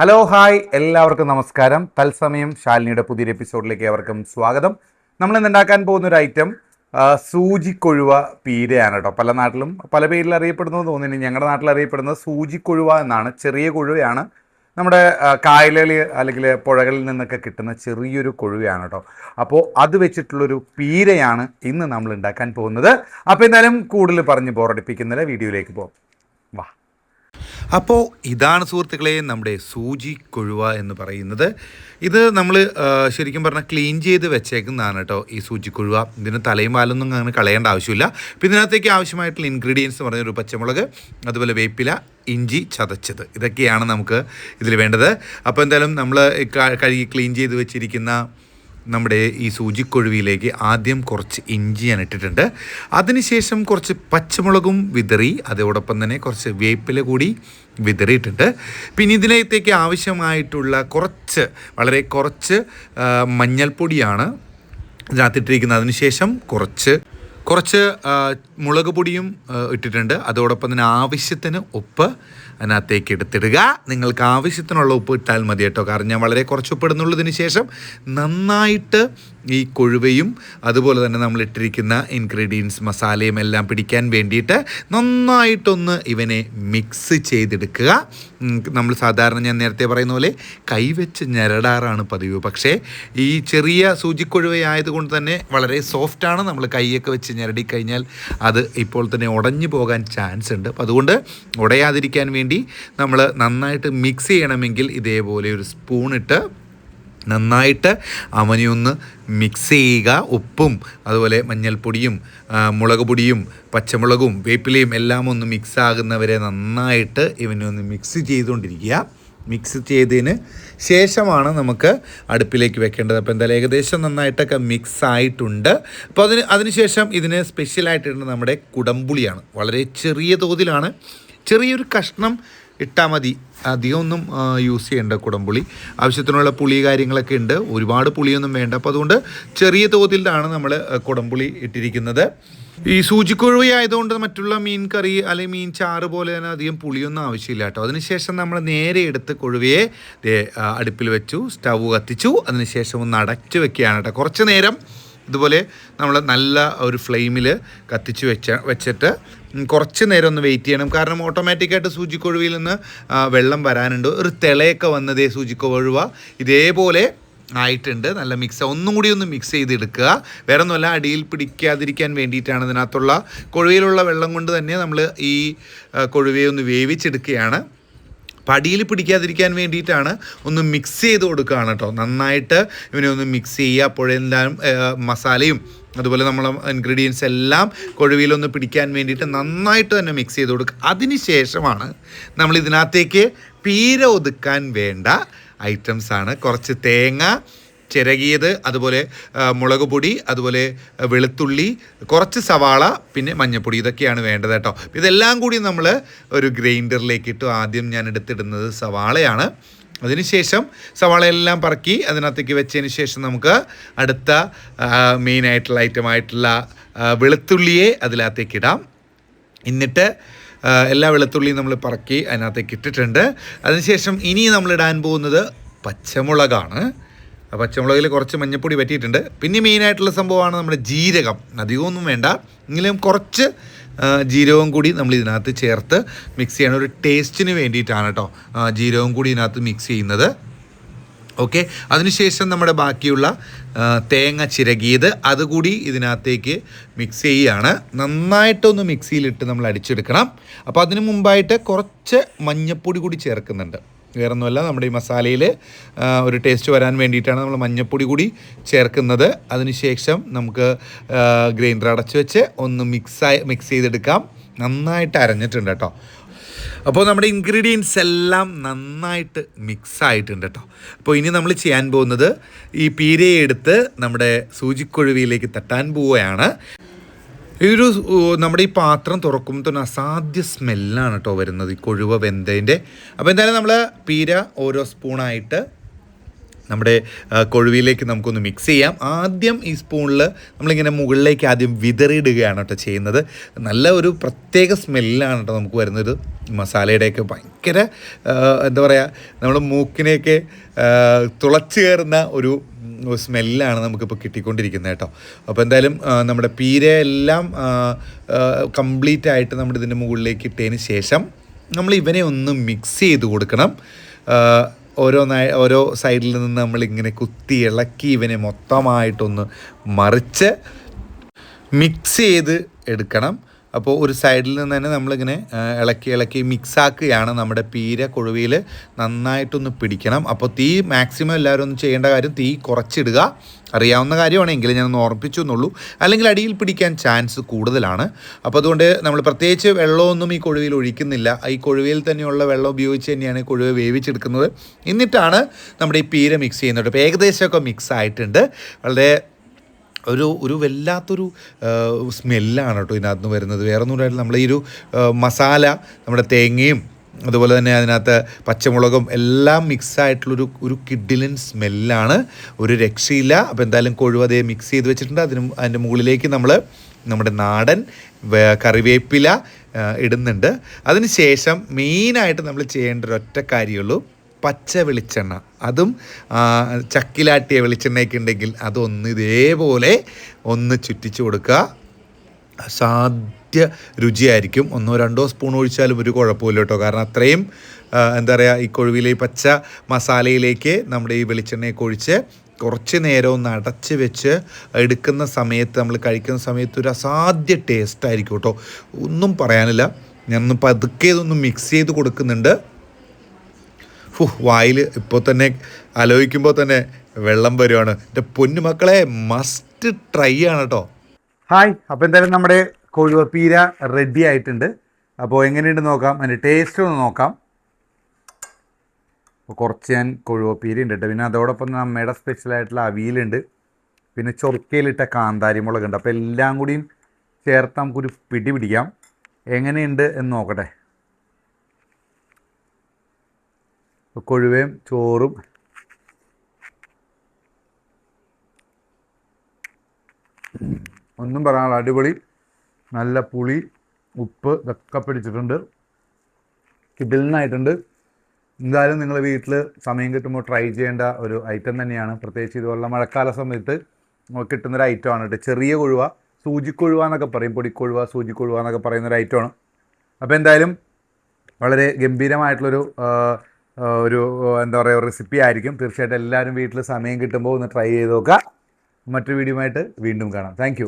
Hello hi എല്ലാവർക്കും നമസ്കാരം. തത്സമയം ശാലിനിയുടെ പുതിയൊരു എപ്പിസോഡിലേക്ക് ഏവർക്കും സ്വാഗതം. നമ്മൾ ഇന്ന് ഉണ്ടാക്കാൻ പോകുന്ന ഒരു ഐറ്റം സൂചിക്കൊഴുവ പീരയാണ് കേട്ടോ. പല നാട്ടിലും പല പേരിൽ അറിയപ്പെടുന്നു തോന്നുന്നു. ഞങ്ങളുടെ നാട്ടിൽ അറിയപ്പെടുന്നത് സൂചിക്കൊഴുവ എന്നാണ്. ചെറിയ കൊഴുവയാണ്. നമ്മുടെ കായലുകളിൽ അല്ലെങ്കിൽ പുഴകളിൽ നിന്നൊക്കെ കിട്ടുന്ന ചെറിയൊരു കൊഴുവയാണ് കേട്ടോ. അപ്പോൾ അത് വെച്ചിട്ടുള്ളൊരു പീരയാണ് ഇന്ന് നമ്മൾ ഉണ്ടാക്കാൻ പോകുന്നത്. അപ്പോൾ എന്തായാലും കൂടുതൽ പറഞ്ഞ് ബോറടിപ്പിക്കുന്നില്ല, വീഡിയോയിലേക്ക് പോകാം. വാ. അപ്പോൾ ഇതാണ് സുഹൃത്തുക്കളെ നമ്മുടെ സൂചി കൊഴുവ എന്ന് പറയുന്നത്. ഇത് നമ്മൾ ശരിക്കും പറഞ്ഞാൽ ക്ലീൻ ചെയ്ത് വെച്ചേക്കുന്നതാണ് കേട്ടോ ഈ സൂചി കൊഴുവ. ഇതിന് തലയും പാലൊന്നും അങ്ങനെ കളയേണ്ട ആവശ്യമില്ല. അപ്പോൾ ഇതിനകത്തേക്ക് ആവശ്യമായിട്ടുള്ള ഇൻഗ്രീഡിയൻസ് പറഞ്ഞൊരു പച്ചമുളക്, അതുപോലെ വേപ്പില, ഇഞ്ചി ചതച്ചത്, ഇതൊക്കെയാണ് നമുക്ക് ഇതിൽ വേണ്ടത്. അപ്പോൾ എന്തായാലും നമ്മൾ കഴുകി ക്ലീൻ ചെയ്ത് വെച്ചിരിക്കുന്ന നമ്മുടെ ഈ സൂചിക്കൊഴുവിയിലേക്ക് ആദ്യം കുറച്ച് ഇഞ്ചി ഞാൻ ഇട്ടിട്ടുണ്ട്. അതിനുശേഷം കുറച്ച് പച്ചമുളകും വിതറി, അതോടൊപ്പം തന്നെ കുറച്ച് വേപ്പില കൂടി വിതറിയിട്ടുണ്ട്. പിന്നെ ഇതിനകത്തേക്ക് ആവശ്യമായിട്ടുള്ള വളരെ കുറച്ച് മഞ്ഞൾപ്പൊടിയാണ് ഇതിനകത്തിട്ടിരിക്കുന്നത്. അതിനുശേഷം കുറച്ച് മുളക് പൊടിയും ഇട്ടിട്ടുണ്ട്. അതോടൊപ്പം തന്നെ ആവശ്യത്തിന് ഉപ്പ് അതിനകത്തേക്ക് എടുത്തിടുക. നിങ്ങൾക്ക് ആവശ്യത്തിനുള്ള ഉപ്പ് ഇട്ടാൽ മതി കേട്ടോ. കാരണം ഞാൻ വളരെ കുറച്ച് ഉപ്പ് ഇടുന്നുള്ളതിന് ശേഷം നന്നായിട്ട് ഈ കൊഴുവയും അതുപോലെ തന്നെ നമ്മൾ ഇട്ടിരിക്കുന്ന ഇൻഗ്രീഡിയൻസ് മസാലയും എല്ലാം പിടിക്കാൻ വേണ്ടിയിട്ട് നന്നായിട്ടൊന്ന് ഇവനെ മിക്സ് ചെയ്തെടുക്കുക. നമ്മൾ സാധാരണ ഞാൻ നേരത്തെ പറയുന്ന പോലെ കൈവച്ച് ഞെരടാറാണ് പതിവ്. പക്ഷേ ഈ ചെറിയ സൂചിക്കൊഴുവയായതുകൊണ്ട് തന്നെ വളരെ സോഫ്റ്റാണ്. നമ്മൾ കൈയൊക്കെ വെച്ച് ഞെരടി കഴിഞ്ഞാൽ അത് ഇപ്പോൾ തന്നെ ഉടഞ്ഞു പോകാൻ ചാൻസ് ഉണ്ട്. അപ്പോൾ അതുകൊണ്ട് ഉടയാതിരിക്കാൻ വേണ്ടി നമ്മൾ നന്നായിട്ട് മിക്സ് ചെയ്യണമെങ്കിൽ ഇതേപോലെ ഒരു സ്പൂണിട്ട് നന്നായിട്ട് അവനെയൊന്ന് മിക്സ് ചെയ്യുക. ഉപ്പും അതുപോലെ മഞ്ഞൾപ്പൊടിയും മുളക് പൊടിയും പച്ചമുളകും വേപ്പിലയും എല്ലാം ഒന്ന് മിക്സ് ആകുന്നവരെ നന്നായിട്ട് ഇവനെ ഒന്ന് മിക്സ് ചെയ്തുകൊണ്ടിരിക്കുക. മിക്സ് ചെയ്തതിന് ശേഷമാണ് നമുക്ക് അടുപ്പിലേക്ക് വെക്കേണ്ടത്. അപ്പോൾ എന്തായാലും ഏകദേശം നന്നായിട്ടൊക്കെ മിക്സ് ആയിട്ടുണ്ട്. അപ്പോൾ അതിനുശേഷം ഇതിന് സ്പെഷ്യലായിട്ടുണ്ട് നമ്മുടെ കുടംപുളിയാണ്. വളരെ ചെറിയ തോതിലാണ്, ചെറിയൊരു കഷ്ണം ഇട്ടാൽ മതി, അധികമൊന്നും യൂസ് ചെയ്യേണ്ട കുടംപുളി. ആവശ്യത്തിനുള്ള പുളി കാര്യങ്ങളൊക്കെ ഉണ്ട്, ഒരുപാട് പുളിയൊന്നും വേണ്ട. അപ്പോൾ അതുകൊണ്ട് ചെറിയ തോതിലാണ് നമ്മൾ കുടംപുളി ഇട്ടിരിക്കുന്നത്. ഈ സൂചിക്കൊഴുവയായതുകൊണ്ട് മറ്റുള്ള മീൻ കറി അല്ലെങ്കിൽ മീൻ ചാറ് പോലെ തന്നെ അധികം പുളിയൊന്നും ആവശ്യമില്ല കേട്ടോ. അതിനുശേഷം നമ്മൾ നേരെ എടുത്ത് കൊഴുവയെ അടുപ്പിൽ വെച്ചു, സ്റ്റവ് കത്തിച്ചു. അതിനുശേഷം ഒന്ന് അടച്ചു വെക്കുകയാണ് കേട്ടോ. കുറച്ച് നേരം ഇതുപോലെ നമ്മൾ നല്ല ഒരു ഫ്ലെയിമിൽ കത്തിച്ച് വെച്ചിട്ട് കുറച്ച് നേരം ഒന്ന് വെയിറ്റ് ചെയ്യണം. കാരണം ഓട്ടോമാറ്റിക്കായിട്ട് സൂചിക്കൊഴുവയിൽ നിന്ന് വെള്ളം വരാനുണ്ട്. ഒരു തിളയൊക്കെ വന്നതേ സൂചിക്കൊഴുവ ഇതേപോലെ ആയിട്ടുണ്ട്. നല്ല മിക്സ് ഒന്നും കൂടി ഒന്ന് മിക്സ് ചെയ്തെടുക്കുക. വേറെ ഒന്നുമല്ല, അടിയിൽ പിടിക്കാതിരിക്കാൻ വേണ്ടിയിട്ടാണ്. ഇതിനകത്തുള്ള കൊഴുവയിലുള്ള വെള്ളം കൊണ്ട് തന്നെ നമ്മൾ ഈ കൊഴുവയെ ഒന്ന് വേവിച്ചെടുക്കുകയാണ്. പടിയിൽ പിടിക്കാതിരിക്കാൻ വേണ്ടിയിട്ടാണ് ഒന്ന് മിക്സ് ചെയ്ത് കൊടുക്കുകയാണ് കേട്ടോ. നന്നായിട്ട് ഇവനെ ഒന്ന് മിക്സ് ചെയ്യുക. അപ്പോഴെല്ലാം മസാലയും അതുപോലെ നമ്മളെ ഇൻഗ്രീഡിയൻസ് എല്ലാം കൊഴുവിലൊന്ന് പിടിക്കാൻ വേണ്ടിയിട്ട് നന്നായിട്ട് തന്നെ മിക്സ് ചെയ്ത് കൊടുക്കുക. അതിന് ശേഷമാണ് നമ്മൾ ഇതിനകത്തേക്ക് പീര ഒതുക്കാൻ വേണ്ട ഐറ്റംസാണ്. കുറച്ച് തേങ്ങ ചിരകിയത്, അതുപോലെ മുളക് പൊടി, അതുപോലെ വെളുത്തുള്ളി, കുറച്ച് സവാള, പിന്നെ മഞ്ഞൾപ്പൊടി, ഇതൊക്കെയാണ് വേണ്ടത് കേട്ടോ. ഇതെല്ലാം കൂടി നമ്മൾ ഒരു ഗ്രൈൻഡറിലേക്ക് ഇട്ടു. ആദ്യം ഞാൻ എടുത്തിടുന്നത് സവാളയാണ്. അതിനുശേഷം സവാളയെല്ലാം പറക്കി അതിനകത്തേക്ക് വെച്ചതിന് ശേഷം നമുക്ക് അടുത്ത മെയിനായിട്ടുള്ള ഐറ്റമായിട്ടുള്ള വെളുത്തുള്ളിയെ അതിനകത്തേക്ക് ഇടാം. എന്നിട്ട് എല്ലാ വെളുത്തുള്ളിയും നമ്മൾ പറക്കി അതിനകത്തേക്ക് ഇട്ടിട്ടുണ്ട്. അതിനുശേഷം ഇനി നമ്മളിടാൻ പോകുന്നത് പച്ചമുളകാണ്. പച്ചമുളകിൽ കുറച്ച് മഞ്ഞൾപ്പൊടി പറ്റിയിട്ടുണ്ട്. പിന്നെ മെയിനായിട്ടുള്ള സംഭവമാണ് നമ്മുടെ ജീരകം. അധികമൊന്നും വേണ്ട, എങ്കിലും കുറച്ച് ജീരകവും കൂടി നമ്മൾ ഇതിനകത്ത് ചേർത്ത് മിക്സ് ചെയ്യണം. ഒരു ടേസ്റ്റിന് വേണ്ടിയിട്ടാണ് കേട്ടോ ജീരകവും കൂടി ഇതിനകത്ത് മിക്സ് ചെയ്യുന്നത്. ഓക്കെ. അതിനുശേഷം നമ്മുടെ ബാക്കിയുള്ള തേങ്ങ ചിരകിയത് അതുകൂടി ഇതിനകത്തേക്ക് മിക്സ് ചെയ്യുകയാണ്. നന്നായിട്ടൊന്ന് മിക്സിയിലിട്ട് നമ്മൾ അടിച്ചെടുക്കണം. അപ്പോൾ അതിന് മുമ്പായിട്ട് കുറച്ച് മഞ്ഞൾപ്പൊടി കൂടി ചേർക്കുന്നുണ്ട്. വേറൊന്നുമല്ല, നമ്മുടെ ഈ മസാലയിൽ ഒരു ടേസ്റ്റ് വരാൻ വേണ്ടിയിട്ടാണ് നമ്മൾ മഞ്ഞൾപ്പൊടി കൂടി ചേർക്കുന്നത്. അതിനുശേഷം നമുക്ക് ഗ്രൈൻഡർ അടച്ച് വെച്ച് ഒന്ന് മിക്സ് ചെയ്തെടുക്കാം. നന്നായിട്ട് അരഞ്ഞിട്ടുണ്ട് കേട്ടോ. അപ്പോൾ നമ്മുടെ ഇൻഗ്രീഡിയൻസ് എല്ലാം നന്നായിട്ട് മിക്സ് ആയിട്ടുണ്ട് കേട്ടോ. അപ്പോൾ ഇനി നമ്മൾ ചെയ്യാൻ പോകുന്നത് ഈ പീരയെ എടുത്ത് നമ്മുടെ സൂചിക്കൊഴുവിയിലേക്ക് തട്ടാൻ പോവുകയാണ്. ഇതൊരു നമ്മുടെ ഈ പാത്രം തുറക്കുമ്പോൾ തന്നെ അസാധ്യ സ്മെല്ലാണ് കേട്ടോ വരുന്നത്, ഈ കൊഴുവ വെന്തതിൻ്റെ. അപ്പോൾ എന്തായാലും നമ്മൾ പീര ഓരോ സ്പൂണായിട്ട് നമ്മുടെ കൊഴുവിലേക്ക് നമുക്കൊന്ന് മിക്സ് ചെയ്യാം. ആദ്യം ഈ സ്പൂണിൽ നമ്മളിങ്ങനെ മുകളിലേക്ക് ആദ്യം വിതറിയിടുകയാണ് കേട്ടോ ചെയ്യുന്നത്. നല്ല ഒരു പ്രത്യേക സ്മെല്ലാണ് കേട്ടോ നമുക്ക് വരുന്നത്. മസാലയുടെയൊക്കെ ഭയങ്കര എന്താ പറയുക, നമ്മുടെ മൂക്കിനെയൊക്കെ തുളച്ച് കയറുന്ന ഒരു സ്മെല്ലാണ് നമുക്കിപ്പോൾ കിട്ടിക്കൊണ്ടിരിക്കുന്നത് കേട്ടോ. അപ്പോൾ എന്തായാലും നമ്മുടെ പീര എല്ലാം കംപ്ലീറ്റ് ആയിട്ട് നമ്മുടെ ഇതിൻ്റെ മുകളിലേക്ക് ഇട്ടതിന് ശേഷം നമ്മൾ ഇവനെ ഒന്ന് മിക്സ് ചെയ്ത് കൊടുക്കണം. ഓരോ സൈഡിൽ നിന്ന് നമ്മളിങ്ങനെ കുത്തി ഇളക്കി ഇവനെ മൊത്തമായിട്ടൊന്ന് മറിച്ച് മിക്സ് ചെയ്ത് എടുക്കണം. അപ്പോൾ ഒരു സൈഡിൽ നിന്ന് തന്നെ നമ്മളിങ്ങനെ ഇളക്കി മിക്സാക്കുകയാണ്. നമ്മുടെ പീര കൊഴുവിയിൽ നന്നായിട്ടൊന്ന് പിടിക്കണം. അപ്പോൾ തീ മാക്സിമം എല്ലാവരും ഒന്ന് ചെയ്യേണ്ട കാര്യം തീ കുറച്ചിടുക. അറിയാവുന്ന കാര്യമാണെങ്കിൽ ഞാനൊന്ന് ഓർമ്മിച്ചു എന്നുള്ളൂ. അല്ലെങ്കിൽ അടിയിൽ പിടിക്കാൻ ചാൻസ് കൂടുതലാണ്. അപ്പോൾ അതുകൊണ്ട് നമ്മൾ പ്രത്യേകിച്ച് വെള്ളമൊന്നും ഈ കൊഴുവിൽ ഒഴിക്കുന്നില്ല. ഈ കൊഴുവിൽ തന്നെയുള്ള വെള്ളം ഉപയോഗിച്ച് തന്നെയാണ് കൊഴുവ് വേവിച്ചെടുക്കുന്നത്. എന്നിട്ടാണ് നമ്മുടെ ഈ പീര മിക്സ് ചെയ്യുന്നത്. അപ്പോൾ ഏകദേശമൊക്കെ മിക്സ് ആയിട്ടുണ്ട്. വളരെ ഒരു വല്ലാത്തൊരു സ്മെല്ലാണ് കേട്ടോ ഇതിനകത്ത് നിന്ന് വരുന്നത്. വേറെ ഒന്നും ഉണ്ടായിട്ടില്ല. നമ്മൾ ഈ ഒരു മസാല, നമ്മുടെ തേങ്ങയും അതുപോലെ തന്നെ അതിനകത്ത് പച്ചമുളകും എല്ലാം മിക്സായിട്ടുള്ളൊരു കിഡിലൻ സ്മെല്ലാണ്. ഒരു രക്ഷയില്ല. അപ്പോൾ എന്തായാലും കൊഴുവതേ മിക്സ് ചെയ്ത് വെച്ചിട്ടുണ്ട്. അതിൻ്റെ മുകളിലേക്ക് നമ്മൾ നമ്മുടെ നാടൻ കറിവേപ്പില ഇടുന്നുണ്ട്. അതിന് ശേഷം മെയിനായിട്ട് നമ്മൾ ചെയ്യേണ്ട ഒരൊറ്റ കാര്യമുള്ളൂ, പച്ച വെളിച്ചെണ്ണ. അതും ചക്കിലാട്ടിയ വെളിച്ചെണ്ണയൊക്കെ ഉണ്ടെങ്കിൽ അതൊന്ന് ഇതേപോലെ ഒന്ന് ചുറ്റിച്ച് കൊടുക്കുക. അസാധ്യ രുചിയായിരിക്കും. 1-2 സ്പൂൺ ഒഴിച്ചാലും ഒരു കുഴപ്പമില്ല കേട്ടോ. കാരണം അത്രയും എന്താ പറയുക, ഈ കൊഴുവിലെ പച്ച മസാലയിലേക്ക് നമ്മുടെ ഈ വെളിച്ചെണ്ണയൊക്കെ ഒഴിച്ച് കുറച്ച് നേരം ഒന്ന് അടച്ച് വെച്ച് എടുക്കുന്ന സമയത്ത്, നമ്മൾ കഴിക്കുന്ന സമയത്ത് ഒരു അസാധ്യ ടേസ്റ്റായിരിക്കും കേട്ടോ. ഒന്നും പറയാനില്ല. ഞാനൊന്ന് പതുക്കെ ഇതൊന്ന് മിക്സ് ചെയ്ത് കൊടുക്കുന്നുണ്ട്. വായിൽ ഇപ്പോൾ തന്നെ ആലോചിക്കുമ്പോൾ തന്നെ വെള്ളം വരുവാണ്. എൻ്റെ പൊന്നു മക്കളെ, മസ്റ്റ് ട്രൈ ആണ് കേട്ടോ. ഹായ്, അപ്പോൾ എന്തായാലും നമ്മുടെ കൊഴുവപ്പീര റെഡി ആയിട്ടുണ്ട്. അപ്പോൾ എങ്ങനെയുണ്ട് നോക്കാം, അതിൻ്റെ ടേസ്റ്റ് ഒന്ന് നോക്കാം. അപ്പോൾ കുറച്ച് ഞാൻ കൊഴുവപ്പീര ഉണ്ട് കേട്ടോ. പിന്നെ അതോടൊപ്പം അമ്മയുടെ സ്പെഷ്യലായിട്ടുള്ള അവിയലുണ്ട്. പിന്നെ ചൊറുക്കയിലിട്ട കാന്താരി മുളകുണ്ട്. അപ്പോൾ എല്ലാം കൂടിയും ചേർത്ത് നമുക്കൊരു പിടി പിടിക്കാം. എങ്ങനെയുണ്ട് എന്ന് നോക്കട്ടെ. കൊഴുവയും ചോറും ഒന്നും പറയാനുള്ള അടിപൊളി. നല്ല പുളി, ഉപ്പ് ഇതൊക്കെ പിടിച്ചിട്ടുണ്ട്. കിടിലനായിട്ടുണ്ട്. എന്തായാലും നിങ്ങൾ വീട്ടിൽ സമയം കിട്ടുമ്പോൾ ട്രൈ ചെയ്യേണ്ട ഒരു ഐറ്റം തന്നെയാണ്. പ്രത്യേകിച്ച് ഇതുപോലുള്ള മഴക്കാല സമയത്ത് കിട്ടുന്നൊരു ഐറ്റമാണ് കേട്ടോ. ചെറിയ കൊഴുവ, സൂചിക്കൊഴുവ എന്നൊക്കെ പറയും. പൊടിക്കൊഴുവ, സൂചിക്കൊഴുവ എന്നൊക്കെ പറയുന്നൊരു ഐറ്റമാണ്. അപ്പോൾ എന്തായാലും വളരെ ഗംഭീരമായിട്ടുള്ളൊരു എന്താ പറയുക, റെസിപ്പി ആയിരിക്കും. തീർച്ചയായിട്ടും എല്ലാവരും വീട്ടിൽ സമയം കിട്ടുമ്പോൾ ഒന്ന് ട്രൈ ചെയ്ത് നോക്കുക. മറ്റൊരു വീഡിയോ ആയിട്ട് വീണ്ടും കാണാം. താങ്ക്